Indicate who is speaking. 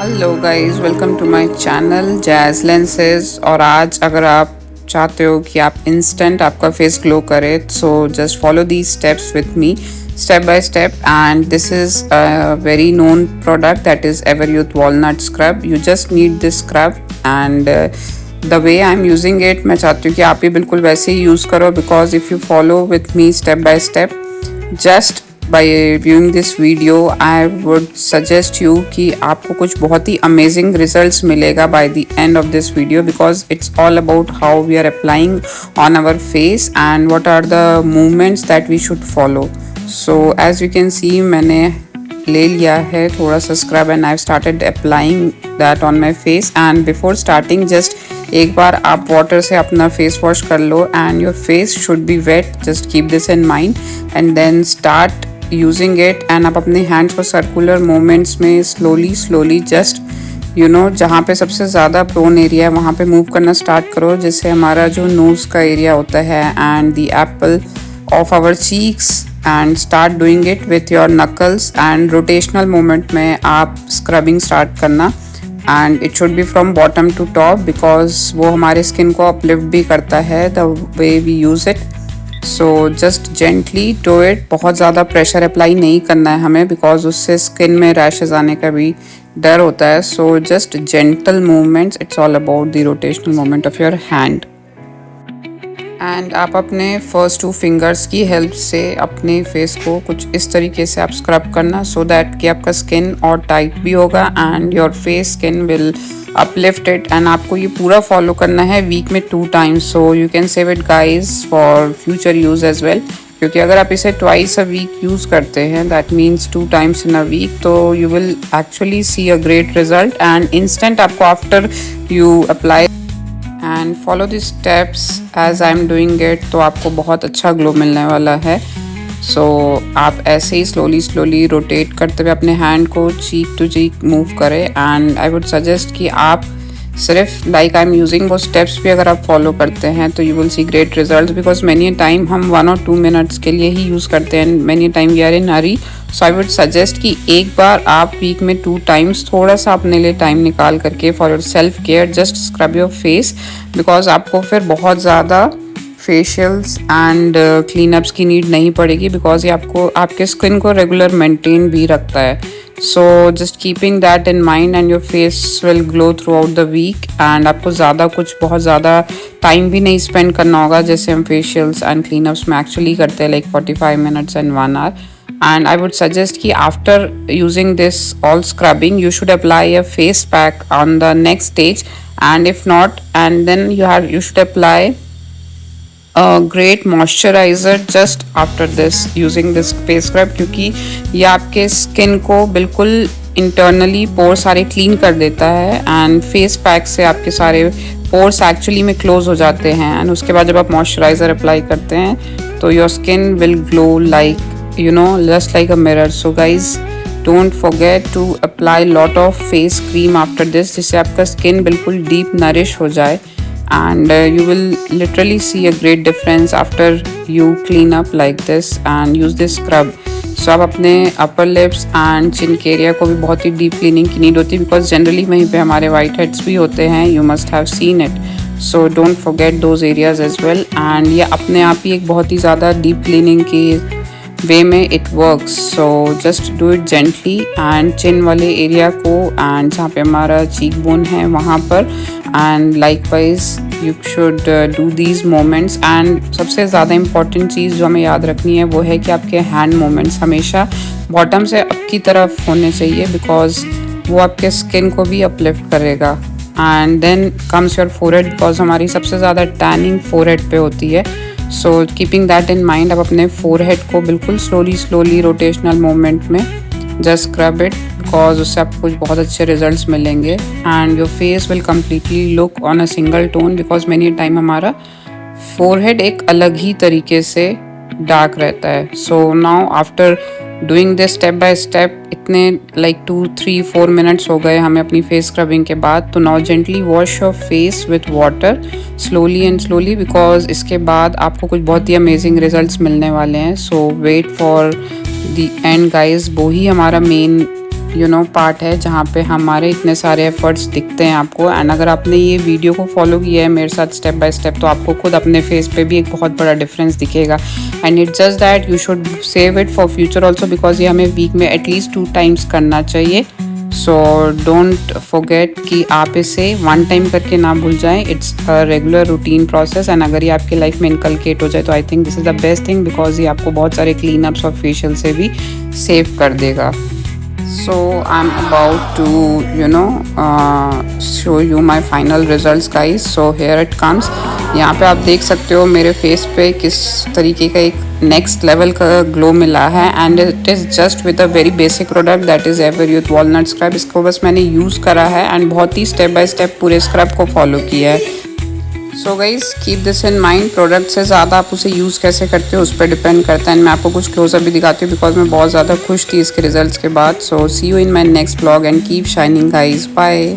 Speaker 1: Hello guys, welcome to my channel jazz lenses. और आज अगर आप चाहते हो कि आप इंस्टेंट आपका फेस ग्लो करे, so just follow these steps with me step by step. And this is a very known product, that is Everyuth walnut scrub. You just need this scrub and the way I'm using it, मैं चाहती हूँ कि आप भी बिल्कुल वैसे ही use करो, because if you follow with me step by step, just by viewing this video, I would suggest you कि आपको कुछ बहुत ही amazing results मिलेगा by the end of this video, because it's all about how we are applying on our face and what are the movements that we should follow. So as you can see, मैंने ले लिया है थोड़ा सा scrub and I started applying that on my face. And before starting just एक बार आप water से अपना फेस वॉश कर लो and your face should be wet, just keep this in mind and then start using it. And आप अपने hands को सर्कुलर मोमेंट्स में स्लोली जस्ट जहाँ पे सबसे ज़्यादा प्रोन एरिया है वहाँ पे मूव करना स्टार्ट करो, जैसे हमारा जो नोज़ का एरिया होता है and the apple of our cheeks, and start doing it with your knuckles. And rotational moment में आप स्क्रबिंग स्टार्ट करना and it should be from bottom to top, because वो हमारे स्किन को अपलिफ्ट भी करता है the way we use it. So just gently do it, बहुत ज़्यादा प्रेशर अप्लाई नहीं करना है हमें, बिकॉज उससे स्किन में रैशेज आने का भी डर होता है। So just gentle movements, it's all about the rotational movement of your hand. And आप अपने फर्स्ट 2 फिंगर्स की हेल्प से अपने फेस को कुछ इस तरीके से आप स्क्रब करना, सो दैट कि आपका स्किन और टाइट भी होगा and your face skin will uplift it. And आपको ये पूरा फॉलो करना है वीक में 2 times, so you can save it guys for future use as well. क्योंकि अगर आप इसे ट्वाइस अ वीक यूज़ करते हैं, that means 2 times in a week, तो you will actually see a great result and instant आपको after you apply and follow the steps as I am doing it, तो आपको बहुत अच्छा glow मिलने वाला है। सो आप ऐसे ही स्लोली रोटेट करते हुए अपने हैंड को चीक टू चीक मूव करें। एंड आई वुड सजेस्ट कि आप सिर्फ लाइक आई एम यूजिंग वो स्टेप्स भी अगर आप फॉलो करते हैं तो you will see great result, because many time हम 1 और 2 मिनट्स के लिए ही यूज़ करते हैं and many time we are in hurry. So I would suggest कि एक बार आप वीक में 2 टाइम्स थोड़ा सा अपने लिए टाइम निकाल करके for your self care just scrub your face, because आपको फिर बहुत ज़्यादा फेशियल्स एंड क्लीनअप्स की नीड नहीं पड़ेगी, बिकॉज ये आपको आपके स्किन को रेगुलर मेंटेन भी रखता है। So just keeping that in mind and your face will glow throughout the week. And आपको ज़्यादा कुछ बहुत ज़्यादा टाइम भी नहीं स्पेंड करना होगा, जैसे हम फेशियल्स एंड क्लीनअप्स में एक्चुअली करते हैं, like 45 minutes and 1 hour. And I would suggest कि after using this all scrubbing, you should apply a face pack on the next stage, and if not, and then you should apply a great moisturizer just after this using this face scrub, क्योंकि ये आपके skin को बिल्कुल internally पोर सारे clean कर देता है and face pack से आपके सारे पोर्स एक्चुअली में क्लोज हो जाते हैं। एंड उसके बाद जब आप मॉइस्चराइज़र अप्लाई करते हैं तो your skin will glow like just like a mirror. So guys, don't forget to apply lot of face cream after this, जिससे आपका स्किन बिल्कुल deep nourish हो जाए and you will literally see a great difference after you clean up like this and use this scrub. So आप अपने upper lips and chin के area को भी बहुत ही deep cleaning की नीड होती है, because generally वहीं पे हमारे white heads भी होते हैं, you must have seen it. So don't forget those areas as well. And ये अपने आप ही एक बहुत ही ज़्यादा deep cleaning की वे में it works. So just do it gently and chin वाले एरिया को एंड जहाँ पे हमारा चीक बोन है वहाँ पर, and likewise you should do these moments. And सबसे ज़्यादा इम्पॉर्टेंट चीज़ जो हमें याद रखनी है वो है कि आपके हैंड मोमेंट्स हमेशा बॉटम से अप की तरफ होने चाहिए, बिकॉज वो आपके स्किन को भी अपलिफ्ट करेगा। And then comes your forehead, because हमारी सबसे ज़्यादा टैनिंग फोरहेड पे होती है। So keeping that in mind, आप अपने फोरहेड को बिल्कुल स्लोली रोटेशनल मूवमेंट में जस्ट स्क्रब इट, बिकॉज उससे आपको कुछ बहुत अच्छे रिजल्ट्स मिलेंगे and your face will completely look on a single tone, because many time हमारा फोरहेड एक अलग ही तरीके से डार्क रहता है। So now after doing this step by step, इतने लाइक 2, 3, 4 मिनट्स हो गए हमें अपनी फेस स्क्रबिंग के बाद, तो now gently wash your face with water slowly and slowly, because इसके बाद आपको कुछ बहुत ही अमेजिंग रिजल्ट्स मिलने वाले हैं। So wait for the end guys, वो ही हमारा मेन पार्ट है जहाँ पे हमारे इतने सारे एफर्ट्स दिखते हैं आपको। एंड अगर आपने ये वीडियो को फॉलो किया है मेरे साथ स्टेप बाय स्टेप, तो आपको खुद अपने फेस पे भी एक बहुत बड़ा डिफरेंस दिखेगा। And it's just that you should save it for future also, because ये हमें वीक में एटलीस्ट 2 टाइम्स करना चाहिए। सो डोंट फॉरगेट कि आप इसे 1 टाइम करके ना भूल जाएं। It's a regular routine process. And अगर ये आपकी लाइफ में इनकलकेट हो जाए तो I think this is the best thing, because ये आपको बहुत सारे क्लीन अप्स और फेशियल से भी सेव कर देगा। So I'm about to show you my final results guys. So here it comes. यहाँ पे आप देख सकते हो मेरे फेस पे किस तरीके का एक नेक्स्ट लेवल का ग्लो मिला है। And it is just with a very basic product that is Everyuth walnut scrub. इसको बस मैंने यूज़ करा है एंड बहुत ही स्टेप बाय स्टेप पूरे स्क्रब को फॉलो किया है। So guys keep this in mind, product से ज़्यादा आप उसे यूज़ कैसे करते हो उस पर डिपेंड करता है। एंड मैं आपको कुछ क्लोजअप भी दिखाती हूँ बिकॉज मैं बहुत ज़्यादा खुश थी इसके रिजल्ट्स के बाद। So see you in my next blog and keep shining guys, bye.